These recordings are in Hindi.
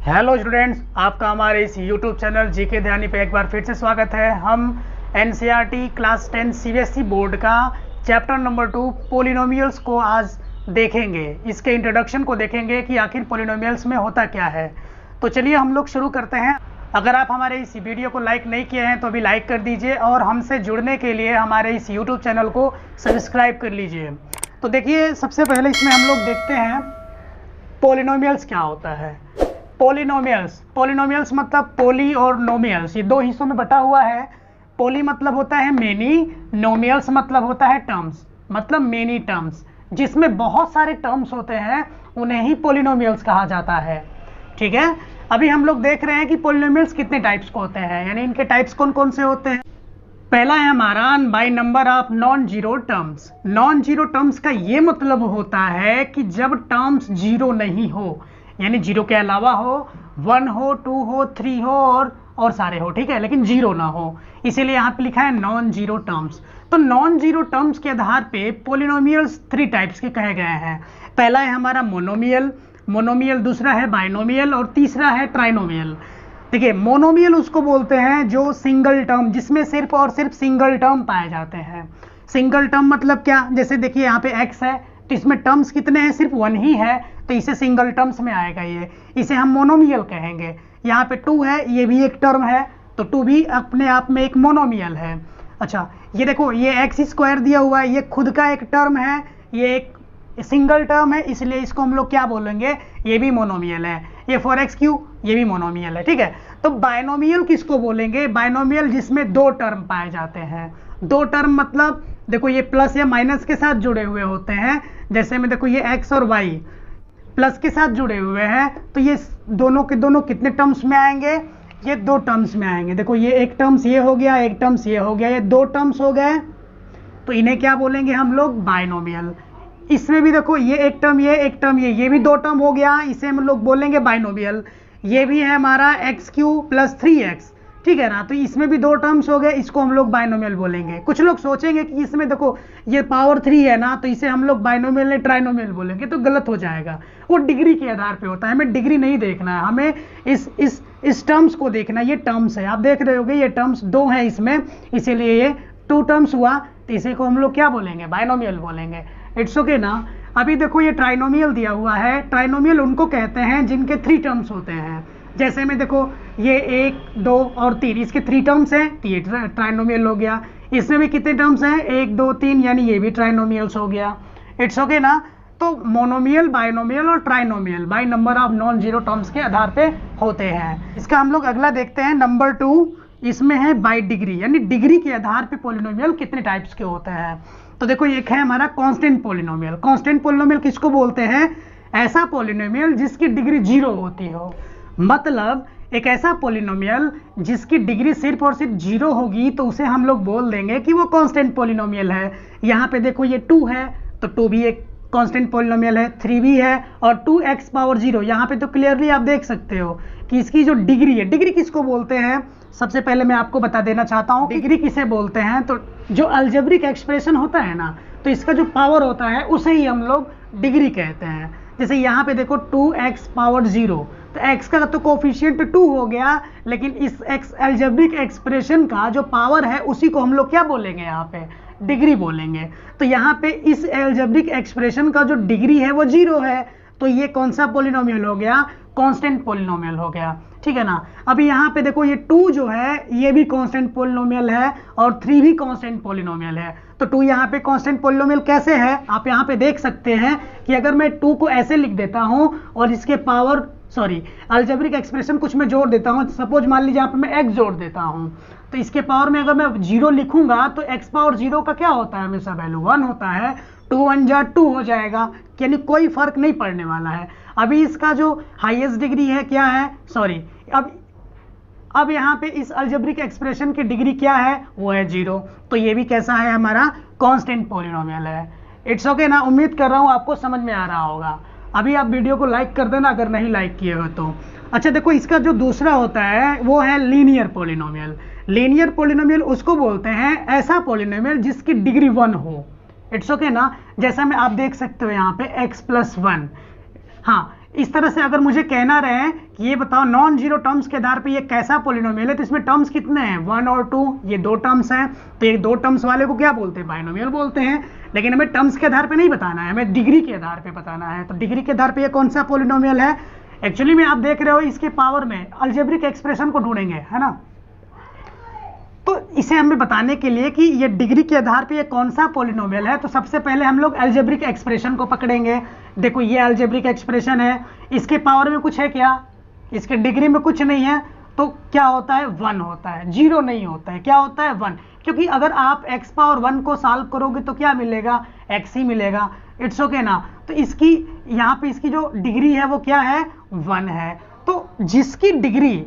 हेलो स्टूडेंट्स, आपका हमारे इस यूट्यूब चैनल जीके ध्यानी पे एक बार फिर से स्वागत है। हम एनसीईआरटी क्लास 10 सीबीएसई बोर्ड का चैप्टर नंबर 2 पोलिनोमियल्स को आज देखेंगे। इसके इंट्रोडक्शन को देखेंगे कि आखिर पोलिनोमियल्स में होता क्या है। तो चलिए हम लोग शुरू करते हैं। अगर आप हमारे इस वीडियो को लाइक नहीं किए हैं तो अभी लाइक कर दीजिए और हमसे जुड़ने के लिए हमारे इस यूट्यूब चैनल को सब्सक्राइब कर लीजिए। तो देखिए, सबसे पहले इसमें हम लोग देखते हैं पोलिनोमियल्स क्या होता है। पोलिनोमियल्स मतलब पोली और नोमियल्स, ये दो हिस्सों में बटा हुआ है। पोली मतलब होता है मेनी, नोमियल्स मतलब होता है टर्म्स, मतलब मेनी टर्म्स। जिसमें बहुत सारे टर्म्स होते हैं उन्हें ही पोलिनोमियल्स कहा जाता है। ठीक है, अभी हम लोग देख रहे हैं कि पोलिनोमियल्स कितने टाइप्स को होते हैं, यानी इनके टाइप्स कौन कौन से होते हैं। पहला है हमारा by number of non zero terms. Non zero terms का ये मतलब होता है कि जब टर्म्स जीरो नहीं हो, यानी जीरो के अलावा हो, 1 हो, 2 हो, 3 हो और सारे हो, ठीक है, लेकिन जीरो ना हो, इसीलिए यहाँ पे लिखा है नॉन जीरो टर्म्स। तो नॉन जीरो टर्म्स के आधार पे पोलिनोमियल्स 3 टाइप्स के कहे गए हैं। पहला है हमारा मोनोमियल, दूसरा है बाइनोमियल और तीसरा है ट्राइनोमियल। देखिए, मोनोमियल उसको बोलते हैं जो सिंगल टर्म, जिसमें सिर्फ और सिर्फ सिंगल टर्म पाए जाते हैं। सिंगल टर्म मतलब क्या, जैसे देखिए यहाँ पे x है तो इसमें टर्म्स कितने हैं, सिर्फ 1 ही है, तो इसे सिंगल टर्म्स में आएगा, ये इसे हम मोनोमियल कहेंगे। यहाँ पे 2 है, ये भी एक टर्म है, तो 2 भी अपने आप में एक मोनोमियल है। अच्छा, ये देखो, ये x² दिया हुआ है, ये खुद का एक टर्म है, ये एक सिंगल टर्म है, इसलिए इसको हम लोग क्या बोलेंगे, ये भी मोनोमियल है। ये 4x3, ये भी मोनोमियल है। ठीक है, तो बाइनोमियल किसको बोलेंगे, बाइनोमियल जिसमें 2 टर्म पाए जाते हैं। 2 टर्म मतलब देखो, ये प्लस या माइनस के साथ जुड़े हुए होते हैं। जैसे में देखो, ये x और y प्लस के साथ जुड़े हुए हैं, तो ये दोनों के दोनों कितने टर्म्स में आएंगे, ये 2 टर्म्स में आएंगे। देखो, ये एक टर्म्स ये हो गया, एक टर्म्स ये हो गया, ये 2 टर्म्स हो गए, तो इन्हें क्या बोलेंगे हम लोग, बाइनोमियल। इसमें भी देखो, ये एक टर्म, ये एक टर्म, ये भी 2 टर्म हो गया, इसे हम लोग बोलेंगे बाइनोमियल। ये भी है हमारा x³ + 3x, ठीक है ना, तो इसमें भी 2 टर्म्स हो गए, इसको हम लोग बाइनोमियल बोलेंगे। कुछ लोग सोचेंगे कि इसमें देखो ये पावर 3 है ना, तो इसे हम लोग बाइनोमियल नहीं ट्राइनोमियल बोलेंगे, तो गलत हो जाएगा। वो डिग्री के आधार पे होता है, हमें डिग्री नहीं देखना है, हमें इस टर्म्स को देखना है। ये टर्म्स है, आप देख रहे होगे, ये टर्म्स 2 हैं इसमें, इसीलिए ये 2 टर्म्स हुआ, तो इसे को हम लोग क्या बोलेंगे, बाइनोमियल बोलेंगे। इट्स ओके ना। अभी देखो, ये ट्राइनोमियल दिया हुआ है। ट्राइनोमियल उनको कहते हैं जिनके 3 टर्म्स होते हैं। जैसे में देखो, ये 1, 2 और 3, इसके 3 टर्म्स हैं, तो ये ट्राइनोमियल हो गया। इसमें भी कितने टर्म्स हैं, 1, 2, 3, यानी ये भी ट्राइनोमियल्स हो गया। इट्स ओके ना। तो मोनोमियल, बाइनोमियल और trinomial by number of non zero terms के आधार पे होते हैं। इसका हम लोग अगला देखते हैं, नंबर 2, इसमें है बाय डिग्री, यानी डिग्री के आधार पे पोलिनोमियल कितने टाइप्स के होते हैं। तो देखो, एक है हमारा कांस्टेंट पोलिनोमियल। कांस्टेंट पोलिनोमियल किसको बोलते हैं, ऐसा पोलिनोमियल जिसकी डिग्री 0 होती हो। मतलब एक ऐसा पोलिनोमियल जिसकी डिग्री सिर्फ और सिर्फ 0 होगी, तो उसे हम लोग बोल देंगे कि वो कांस्टेंट पोलिनोमियल है। यहाँ पे देखो, ये 2 है, तो 2 भी एक कांस्टेंट पोलिनोमियल है, 3 भी है, और 2x⁻0, यहाँ पे तो क्लियरली आप देख सकते हो कि इसकी जो डिग्री है, डिग्री किसको बोलते हैं। सबसे पहले मैं आपको बता देना चाहता हूँ डिग्री किसे बोलते हैं। तो जो अलजेब्रिक एक्सप्रेशन होता है ना, तो इसका जो पावर होता है उसे ही हम लोग डिग्री कहते हैं। जैसे यहाँ पे देखो, 2x⁻0, तो x का तो कोफिशिएंट 2 हो गया, लेकिन इस x अलजेब्रिक एक्सप्रेशन का जो पावर है उसी को हम लोग क्या बोलेंगे, यहाँ पे डिग्री बोलेंगे। तो यहाँ पे इस अलजेब्रिक एक्सप्रेशन का जो डिग्री है वो 0 है, तो ये कौन सा पोलिनोमियल हो गया, कांस्टेंट पोलिनोमियल हो गया। ठीक है ना। अभी यहाँ पे देखो, ये 2 जो है ये भी कांस्टेंट पोलिनोमियल है और 3 भी कांस्टेंट पोलिनोमियल है। तो 2 यहाँ पे कांस्टेंट पोलिनोमियल कैसे है, आप यहाँ पे देख सकते हैं कि अगर मैं 2 को ऐसे लिख देता हूँ और इसके पावर अलजेब्रिक एक्सप्रेशन कुछ मैं जोड़ देता हूँ, सपोज मान लीजिए यहाँ पे मैं x जोड़ देता हूँ, तो इसके पावर में अगर मैं 0 लिखूंगा तो x⁻0 का क्या होता है, हमेशा वैल्यू 1 होता है। 2 1 जा 2 हो जाएगा, यानी कोई फर्क नहीं पड़ने वाला है। अभी इसका जो हाईएस्ट डिग्री है क्या है, अब यहाँ पे इस अलजेब्रिक एक्सप्रेशन की डिग्री क्या है, वो है 0, तो ये भी कैसा है, हमारा कांस्टेंट पोलिनोमियल है। इट्स ओके ना। उम्मीद कर रहा हूँ आपको समझ में आ रहा होगा। अभी आप वीडियो को लाइक कर देना अगर नहीं लाइक किए हो तो। अच्छा, देखो, इसका जो दूसरा होता है वो है लीनियर पोलिनोमियल। लीनियर पोलिनोमियल उसको बोलते हैं ऐसा पोलिनोमियल जिसकी डिग्री 1 हो। इट्स ओके ना। जैसा में आप देख सकते हो यहाँ पे x + 1, हाँ, इस तरह से अगर मुझे कहना रहे कि ये बताओ नॉन जीरो टर्म्स के आधार पे ये कैसा पॉलिनोमियल है, तो इसमें टर्म्स कितने हैं, 1 और 2, ये 2 टर्म्स हैं, तो ये 2 टर्म्स वाले को क्या बोलते हैं, बाइनोमियल बोलते हैं। लेकिन हमें टर्म्स के आधार पे नहीं बताना है, हमें डिग्री के आधार पे बताना है। तो डिग्री के आधार पे ये कौन सा पॉलिनोमियल है, एक्चुअली में आप देख रहे हो इसके पावर में अलजेब्रिक एक्सप्रेशन को ढूंढेंगे, है ना। तो इसे हमें बताने के लिए कि ये डिग्री के आधार पे ये कौन सा पॉलिनोमियल है, तो सबसे पहले हम लोग अलजेब्रिक एक्सप्रेशन को पकड़ेंगे। देखो ये अलजेब्रिक एक्सप्रेशन है, इसके पावर में कुछ है क्या, इसके डिग्री में कुछ नहीं है, तो क्या होता है, 1 होता है, 0 नहीं होता है, क्या होता है 1। क्योंकि अगर आप x पावर 1 को सॉल्व करोगे तो क्या मिलेगा, x ही मिलेगा। इट्स ओके ना। तो इसकी यहाँ पे इसकी जो डिग्री है वो क्या है, 1 है। तो जिसकी डिग्री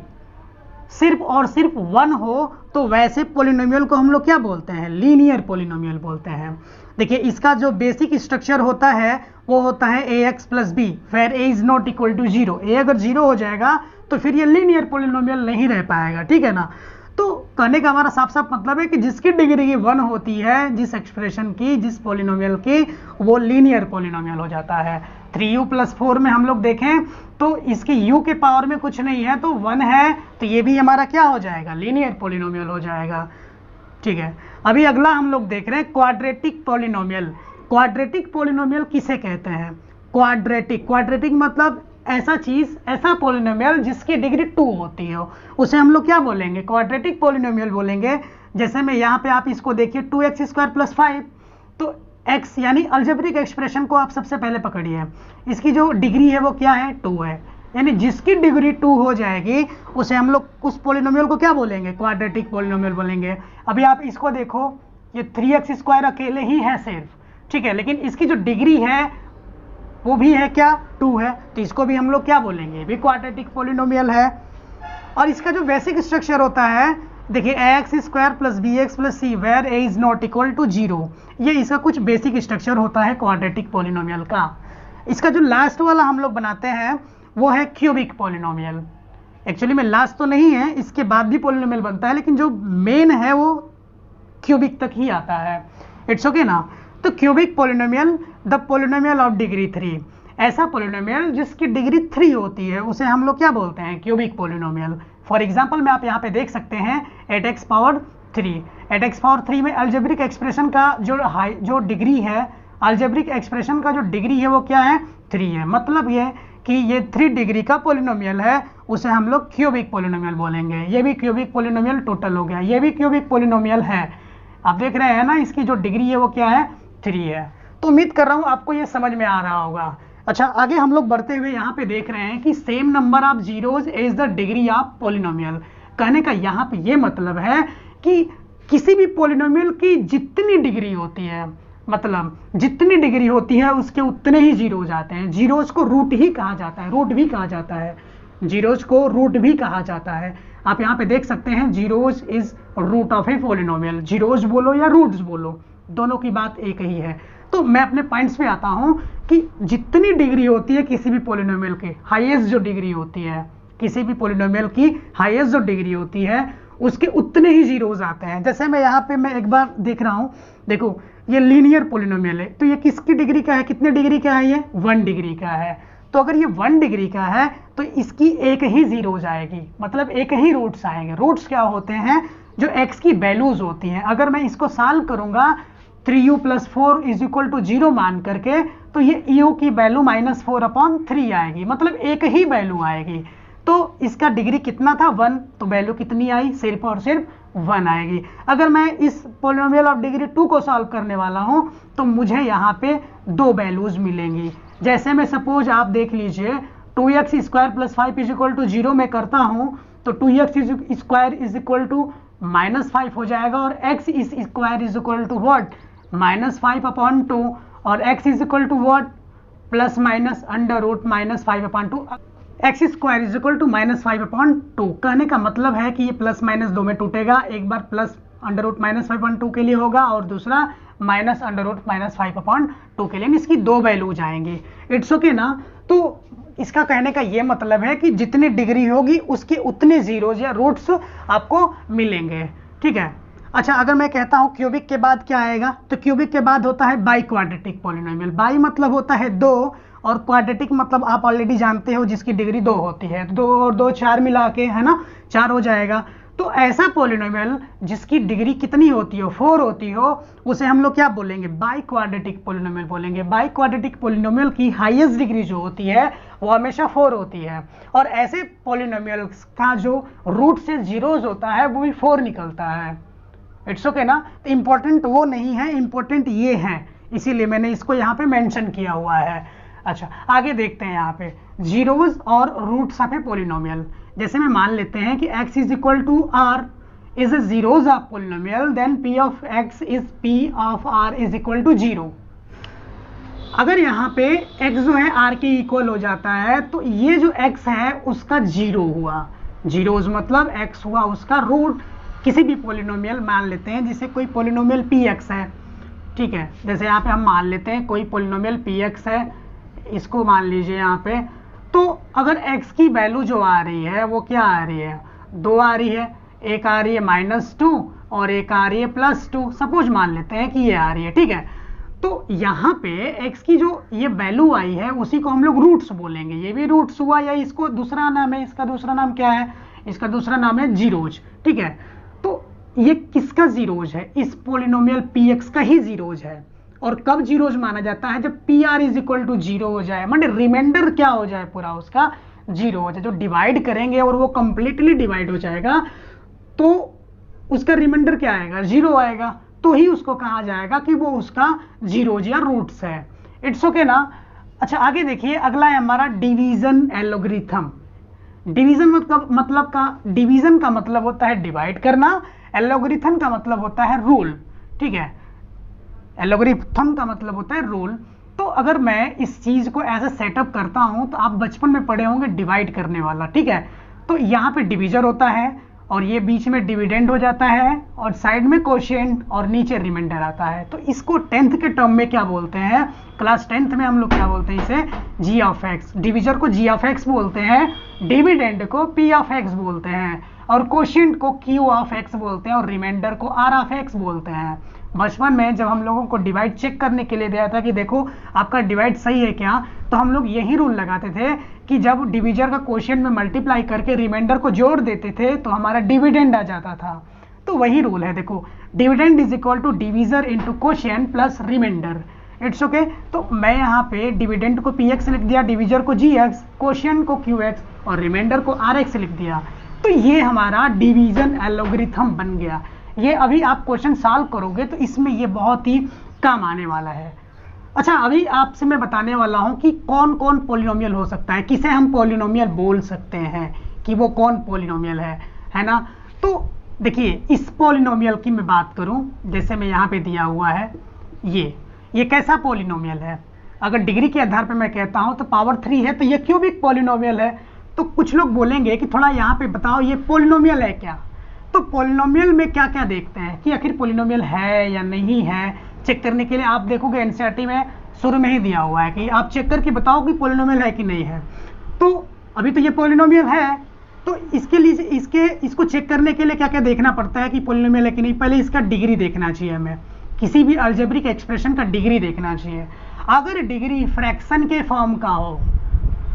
सिर्फ और सिर्फ 1 हो तो वैसे पॉलिनोमियल को हम लोग क्या बोलते हैं, लीनियर पॉलिनोमियल बोलते हैं। देखिए इसका जो बेसिक स्ट्रक्चर होता है वो होता है ax plus B, where a is not equal to 0। a अगर 0 हो जाएगा तो फिर ये लीनियर पॉलिनोमियल नहीं रह पाएगा, ठीक है ना। तो कहने का हमारा साफ साफ मतलब है कि जिसकी डिग्री 1 होती है, जिस एक्सप्रेशन की, जिस पॉलिनोमियल की, वो लीनियर पॉलिनोमियल हो जाता है। 3u प्लस 4 में हम लोग देखें तो इसकी u के पावर में कुछ नहीं है, तो 1 है, तो ये भी हमारा क्या हो जाएगा, लीनियर पॉलिनोमियल हो जाएगा, ठीक है। अभी अगला हम लोग देख रहे हैं क्वाड्रेटिक पॉलिनोमियल। क्वाड्रेटिक पॉलिनोमियल किसे कहते हैं, क्वाड्रेटिक मतलब ऐसा चीज, ऐसा पॉलिनोमियल जिसकी डिग्री 2 होती हो, उसे हम लोग क्या बोलेंगे, क्वाड्रेटिक पॉलिनोमियल बोलेंगे। जैसे मैं यहाँ पे आप इसको देखिए 2x स्क्वायर प्लस 5, तो x यानी अलजेब्रिक एक्सप्रेशन को आप सबसे पहले पकड़िए, इसकी जो डिग्री है वो क्या है, 2 है, यानी जिसकी डिग्री 2 हो जाएगी उसे हम लोग उस पॉलिनोमियल को क्या बोलेंगे, क्वाड्रेटिक पॉलिनोमियल बोलेंगे। अभी आप इसको देखो, ये 3x स्क्वायर अकेले ही है सिर्फ, ठीक है, लेकिन इसकी जो डिग्री है वो भी है क्या, 2 है, तो इसको भी हम लोग क्या बोलेंगे, भी क्वाड्रेटिक पॉलिनोमियल है। और इसका जो बेसिक स्ट्रक्चर होता है, देखिए ax square plus bx plus c where a is not equal to 0, ये इसका कुछ बेसिक स्ट्रक्चर होता है क्वाड्रेटिक पॉलिनोमियल का। इसका जो लास्ट वाला हम लोग बनाते हैं वो है क्यूबिक पॉलिनोमियल। एक्चुअली में लास्ट तो नहीं है, इसके बाद भी पॉलिनोमियल बनता है, लेकिन जो मेन है वो क्यूबिक तक ही आता है। इट्स ओके ना। तो cubic polynomial, the polynomial of degree 3, ऐसा पॉलिनोमियल जिसकी डिग्री 3 होती है उसे हम लोग क्या बोलते हैं, क्यूबिक पॉलिनोमियल। फॉर एग्जांपल में आप यहाँ पे देख सकते हैं 8x पावर 3, 8x पावर 3 में अलजेब्रिक एक्सप्रेशन का जो डिग्री है, अलजेब्रिक एक्सप्रेशन का जो डिग्री है वो क्या है, 3 है। मतलब ये कि ये 3 डिग्री का पॉलिनोमियल है, उसे हम लोग क्यूबिक पॉलिनोमियल बोलेंगे। ये भी क्यूबिक पॉलिनोमियल टोटल हो गया, ये भी क्यूबिक पॉलिनोमियल है। आप देख रहे हैं ना, इसकी जो डिग्री है वो क्या है, 3 है। तो उम्मीद कर रहा हूँ आपको ये समझ में आ रहा होगा। अच्छा, आगे हम लोग बढ़ते हुए यहाँ पे देख रहे हैं कि same number of zeros is the degree of polynomial. कहने का यहाँ पे ये मतलब है कि किसी भी पॉलिनोमियल की जितनी डिग्री होती है, मतलब जितनी डिग्री होती है उसके उतने ही जीरोज आते हैं। जीरोज को रूट ही कहा जाता है, रूट भी कहा जाता है, जीरोज को रूट भी कहा जाता है। आप यहाँ पे देख सकते हैं zeros is root of a polynomial. Zeros बोलो या रूट्स बोलो, दोनों की बात एक ही है। तो मैं अपने पॉइंट्स पे आता हूं कि जितनी डिग्री होती है किसी भी पॉलिनोमियल की, हाईएस्ट जो डिग्री होती है किसी भी पॉलिनोमियल की, हाईएस्ट जो डिग्री होती है उसके उतने ही जीरोज आते हैं। जैसे मैं यहाँ पे मैं एक बार देख रहा हूं, देखो ये लीनियर पॉलिनोमियल है, तो ये किसकी डिग्री का है, कितने डिग्री का है, ये 1 डिग्री का है। तो अगर ये 1 डिग्री का है तो इसकी एक ही जीरोज आएगी, मतलब एक ही रूट्स आएंगे। रूट्स क्या होते हैं, जो x की वैल्यूज होती हैं। अगर मैं इसको सॉल्व करूंगा 3u plus 4 is equal to 0 मान करके, तो ये u की वैल्यू -4/3 आएगी, मतलब एक ही वैल्यू आएगी। तो इसका डिग्री कितना था, 1, तो वैल्यू कितनी आई, सिर्फ और सिर्फ 1 आएगी। अगर मैं इस पॉलिनोमियल ऑफ डिग्री 2 को सॉल्व करने वाला हूं तो मुझे यहाँ पे 2 वैल्यूज मिलेंगी। जैसे मैं सपोज आप देख लीजिए 2x square plus 5 is equal to 0 में करता हूं, तो 2x square is equal to -5 हो जाएगा, और x square is equal to what, -5/2, और x is equal to what, plus minus under root -5/2, x square is equal to -5/2। कहने का मतलब है कि ये प्लस माइनस 2 में टूटेगा, एक बार प्लस अंडर रूट -5/2 के लिए होगा और दूसरा माइनस अंडर रूट -5/2 के लिए। इसकी 2 वैल्यूज आएंगी। इट्स ओके ना। तो इसका कहने का ये मतलब है कि जितनी डिग्री होगी उसके उतने जीरोज या रूट्स आपको मिलेंगे, ठीक है। अच्छा, अगर मैं कहता हूं क्यूबिक के बाद क्या आएगा, तो क्यूबिक के बाद होता है बाई क्वाड्रेटिक पॉलिनोमियल। बाई मतलब होता है 2, और क्वाड्रेटिक मतलब आप ऑलरेडी जानते हो जिसकी डिग्री 2 होती है, 2 और 2 4 मिला के, है ना, 4 हो जाएगा। तो ऐसा पॉलिनोमियल जिसकी डिग्री कितनी होती हो, 4 होती हो, उसे हम लोग क्या बोलेंगे, बाई क्वाड्रेटिक पॉलिनोमियल बोलेंगे। बाई क्वाड्रेटिक पॉलिनोमियल की हाईएस्ट डिग्री जो होती है वो हमेशा 4 होती है, और ऐसे पॉलिनोमियल का जो रूट से जीरोज होता है वो भी 4 निकलता है। इट्स ओके ना। तो इंपॉर्टेंट वो नहीं है, इंपॉर्टेंट ये है, इसीलिए मैंने इसको यहाँ पे मेंशन किया हुआ है। अच्छा, आगे देखते हैं यहाँ पे जीरोज और रूट्स ऑफ ए पॉलिनोमियल। जैसे मैं मान लेते हैं कि x is equal to r is a zeros of polynomial, then p of x is p of r is equal to 0। अगर यहाँ पे x जो है r के इक्वल हो जाता है तो ये जो x है उसका 0 हुआ। जीरोज मतलब x हुआ उसका रूट किसी भी पॉलिनोमियल मान लेते हैं, जैसे कोई पॉलिनोमियल px है, ठीक है, जैसे यहाँ पे हम मान लेते हैं कोई पॉलिनोमियल px है, इसको मान लीजिए यहाँ पे। तो अगर x की वैल्यू जो आ रही है वो क्या आ रही है, 2 आ रही है, एक आ रही है -2 और एक आ रही है +2, सपोज मान लेते हैं कि ये आ रही है, ठीक है। तो यहाँ पे x की जो ये वैल्यू आई है उसी को हम लोग रूट्स बोलेंगे। ये भी रूट्स हुआ, या इसको दूसरा नाम है, इसका दूसरा नाम क्या है, इसका दूसरा नाम है जीरोज, ठीक है। तो ये किसका जीरोज है, इस पॉलिनोमियल px का ही जीरोज है। और कब जीरोज माना जाता है, जब pr इज इक्वल टू 0 हो जाए, मतलब रिमाइंडर क्या हो जाए, पूरा उसका 0 हो जाए। जो डिवाइड करेंगे और वो कंप्लीटली डिवाइड हो जाएगा तो उसका रिमाइंडर क्या आएगा, 0 आएगा, तो ही उसको कहा जाएगा कि वो उसका जीरोज या रूट्स है। इट्स ओके ना। अच्छा, आगे देखिए, अगला है हमारा डिवीजन एलोगरिथम। डिवीजन डिवीजन का मतलब होता है डिवाइड करना, एलोगरिथम का मतलब होता है रूल, ठीक है। एलोगरिथम का मतलब होता है रूल। तो अगर मैं इस चीज को ऐसे सेटअप करता हूं तो आप बचपन में पढ़े होंगे डिवाइड करने वाला, ठीक है। तो यहाँ पे डिवीजर होता है और ये बीच में डिविडेंड हो जाता है और साइड में कोशिएंट और नीचे रिमाइंडर आता है। तो इसको 10th के टर्म में क्या बोलते हैं, क्लास 10th में हम लोग क्या बोलते हैं, इसे जी ऑफ एक्स। डिवीजर को जी ऑफ एक्स बोलते हैं, डिविडेंड को पी ऑफ एक्स बोलते हैं, और कोशिएंट को क्यू ऑफ एक्स बोलते हैं, और रिमाइंडर को आर ऑफ एक्स बोलते हैं। बचपन में जब हम लोगों को डिवाइड चेक करने के लिए दिया था कि देखो आपका डिवाइड सही है क्या, तो हम लोग यही रूल लगाते थे कि जब डिवीजर का कोशिएंट में मल्टीप्लाई करके रिमाइंडर को जोड़ देते थे तो हमारा डिविडेंड आ जाता था। तो वही रूल है, देखो dividend is equal to divisor into quotient plus remainder. It's okay. तो मैं यहाँ पे डिविडेंड को px लिख दिया, डिवीजर को gx, कोशिएंट को qx और रिमाइंडर को rx लिख दिया। तो ये हमारा डिवीजन एलोगरिथम बन गया। ये अभी आप क्वेश्चन सॉल्व करोगे तो इसमें ये बहुत ही काम आने वाला है। अच्छा, अभी आपसे मैं बताने वाला हूं कि कौन कौन पॉलिनोमियल हो सकता है, किसे हम पॉलिनोमियल बोल सकते हैं, कि वो कौन पॉलिनोमियल है ना। तो देखिए, इस पॉलिनोमियल की मैं बात करूं, जैसे मैं यहाँ पे दिया हुआ है, ये कैसा पॉलिनोमियल है। अगर डिग्री के आधार पर मैं कहता हूं तो पावर 3 है, तो ये क्यूबिक पॉलिनोमियल है। तो कुछ लोग बोलेंगे कि थोड़ा यहाँ पे बताओ ये पॉलिनोमियल है क्या। तो पॉलिनोमियल में क्या क्या देखते हैं कि आखिर पॉलिनोमियल है या नहीं है, चेक करने के लिए आप देखोगे एनसीईआरटी में शुरू में ही दिया हुआ है कि आप चेक करके बताओ कि पॉलिनोमियल है कि नहीं है। तो अभी तो ये पॉलिनोमियल है, तो इसके लिए इसको चेक करने के लिए क्या क्या देखना पड़ता है कि पॉलिनोमियल है कि नहीं। पहले इसका डिग्री देखना चाहिए हमें, किसी भी अलजेब्रिक एक्सप्रेशन का डिग्री देखना चाहिए। अगर डिग्री फ्रैक्शन के फॉर्म का हो,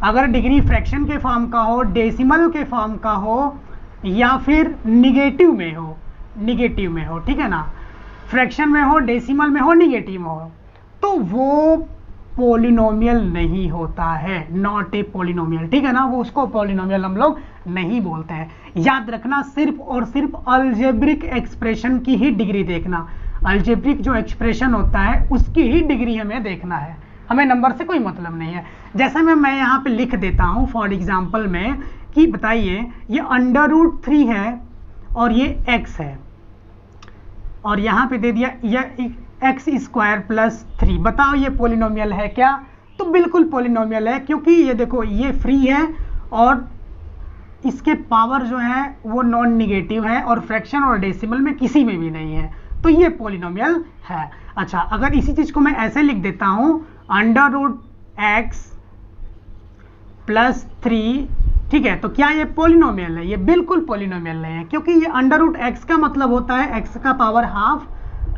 अगर डिग्री फ्रैक्शन के फॉर्म का हो, डेसिमल के फॉर्म का हो, या फिर निगेटिव में हो, ठीक है ना, फ्रैक्शन में हो, डेसिमल में हो, निगेटिव में हो, तो वो पॉलिनोमियल नहीं होता है, नॉट ए पॉलिनोमियल, ठीक है ना। वो उसको पॉलिनोमियल हम लोग नहीं बोलते हैं। याद रखना, सिर्फ और सिर्फ अलजेब्रिक एक्सप्रेशन की ही डिग्री देखना। अलजेब्रिक जो एक्सप्रेशन होता है उसकी ही डिग्री हमें देखना है, हमें नंबर से कोई मतलब नहीं है। जैसा मैं यहाँ पे लिख देता हूँ फॉर एग्जाम्पल में कि बताइए ये √3 है और ये x है, और यहाँ पे दे दिया ये x² + 3। बताओ ये पॉलिनोमियल है क्या। तो बिल्कुल पॉलिनोमियल है, क्योंकि ये देखो ये फ्री है और इसके पावर जो है वो नॉन निगेटिव है, और फ्रैक्शन और डेसिमल में किसी में भी नहीं है, तो ये पॉलिनोमियल है। अच्छा, अगर इसी चीज को मैं ऐसे लिख देता हूं √x + 3, ठीक है, तो क्या ये पॉलिनोमियल है। ये बिल्कुल पॉलिनोमियल नहीं है, क्योंकि ये √x का मतलब होता है x का पावर हाफ।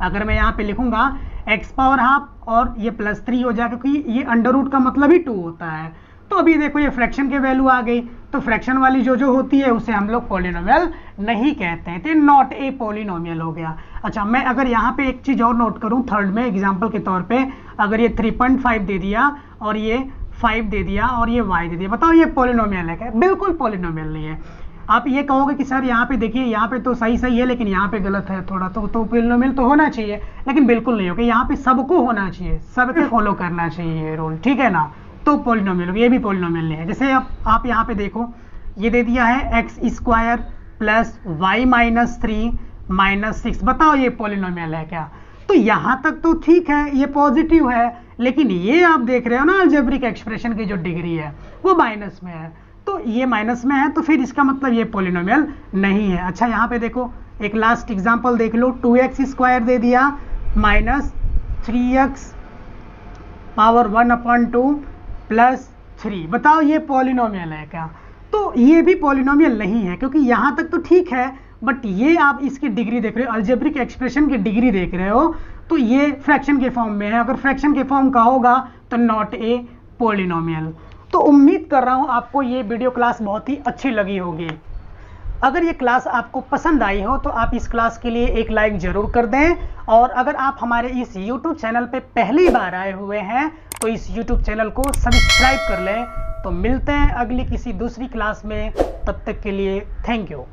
अगर मैं यहाँ पे लिखूंगा x पावर हाफ और ये +3 हो जाएगा, क्योंकि ये अंडर रूट का मतलब ही 2 होता है। तो अभी देखो ये फ्रैक्शन के वैल्यू आ गई, तो फ्रैक्शन वाली जो होती है उसे हम लोग पॉलिनोमियल नहीं कहते हैं, तो नॉट ए पॉलिनोमियल हो गया। अच्छा, मैं अगर यहाँ पे एक चीज और नोट करूँ थर्ड में एग्जांपल के तौर पे, अगर ये 3.5 दे दिया और ये 5 दे दिया और ये y दे दिया, बताओ ये पॉलिनोमियल है क्या? बिल्कुल पॉलिनोमियल नहीं है। आप ये कहोगे कि सर यहाँ पे देखिए, यहाँ पे तो सही है लेकिन यहाँ पे गलत है थोड़ा, तो पॉलिनोमियल तो होना चाहिए, लेकिन बिल्कुल नहीं होगा। यहाँ पे सबको होना चाहिए, सबके फॉलो करना चाहिए ये रूल, ठीक है ना, तो पॉलिनोमियल, ये भी पॉलिनोमियल नहीं है। जैसे आप यहाँ पे देखो, ये दे दिया है x² plus y minus 3 minus 6, बताओ ये पॉलिनोमियल है क्या? तो यहाँ तक तो ठीक है, ये पॉजिटिव है, लेकिन ये आप देख रहे हो ना अलजेब्रिक एक्सप्रेशन की जो डिग्री है वो माइनस में है, तो ये माइनस में है, तो फिर इसका मतलब ये पॉलिनोमियल नहीं है। अच्छा, यहाँ पे देखो एक लास्ट एग्जांपल देख लो, 2x² दे दिया माइनस 3x पावर 1/2 प्लस 3, बताओ ये पॉलिनोमियल है क्या? तो ये भी पॉलिनोमियल नहीं है, क्योंकि यहाँ तक तो ठीक है, बट ये आप इसकी डिग्री देख रहे हो, अलजेब्रिक एक्सप्रेशन की डिग्री देख रहे हो, तो ये फ्रैक्शन के फॉर्म में है। अगर फ्रैक्शन के फॉर्म का होगा तो नॉट ए पॉलिनोमियल। तो उम्मीद कर रहा हूँ आपको ये वीडियो क्लास बहुत ही अच्छी लगी होगी। अगर ये क्लास आपको पसंद आई हो तो आप इस क्लास के लिए एक लाइक जरूर कर दें, और अगर आप हमारे इस YouTube चैनल पे पहली बार आए हुए हैं तो इस YouTube चैनल को सब्सक्राइब कर लें। तो मिलते हैं अगली किसी दूसरी क्लास में, तब तक के लिए थैंक यू।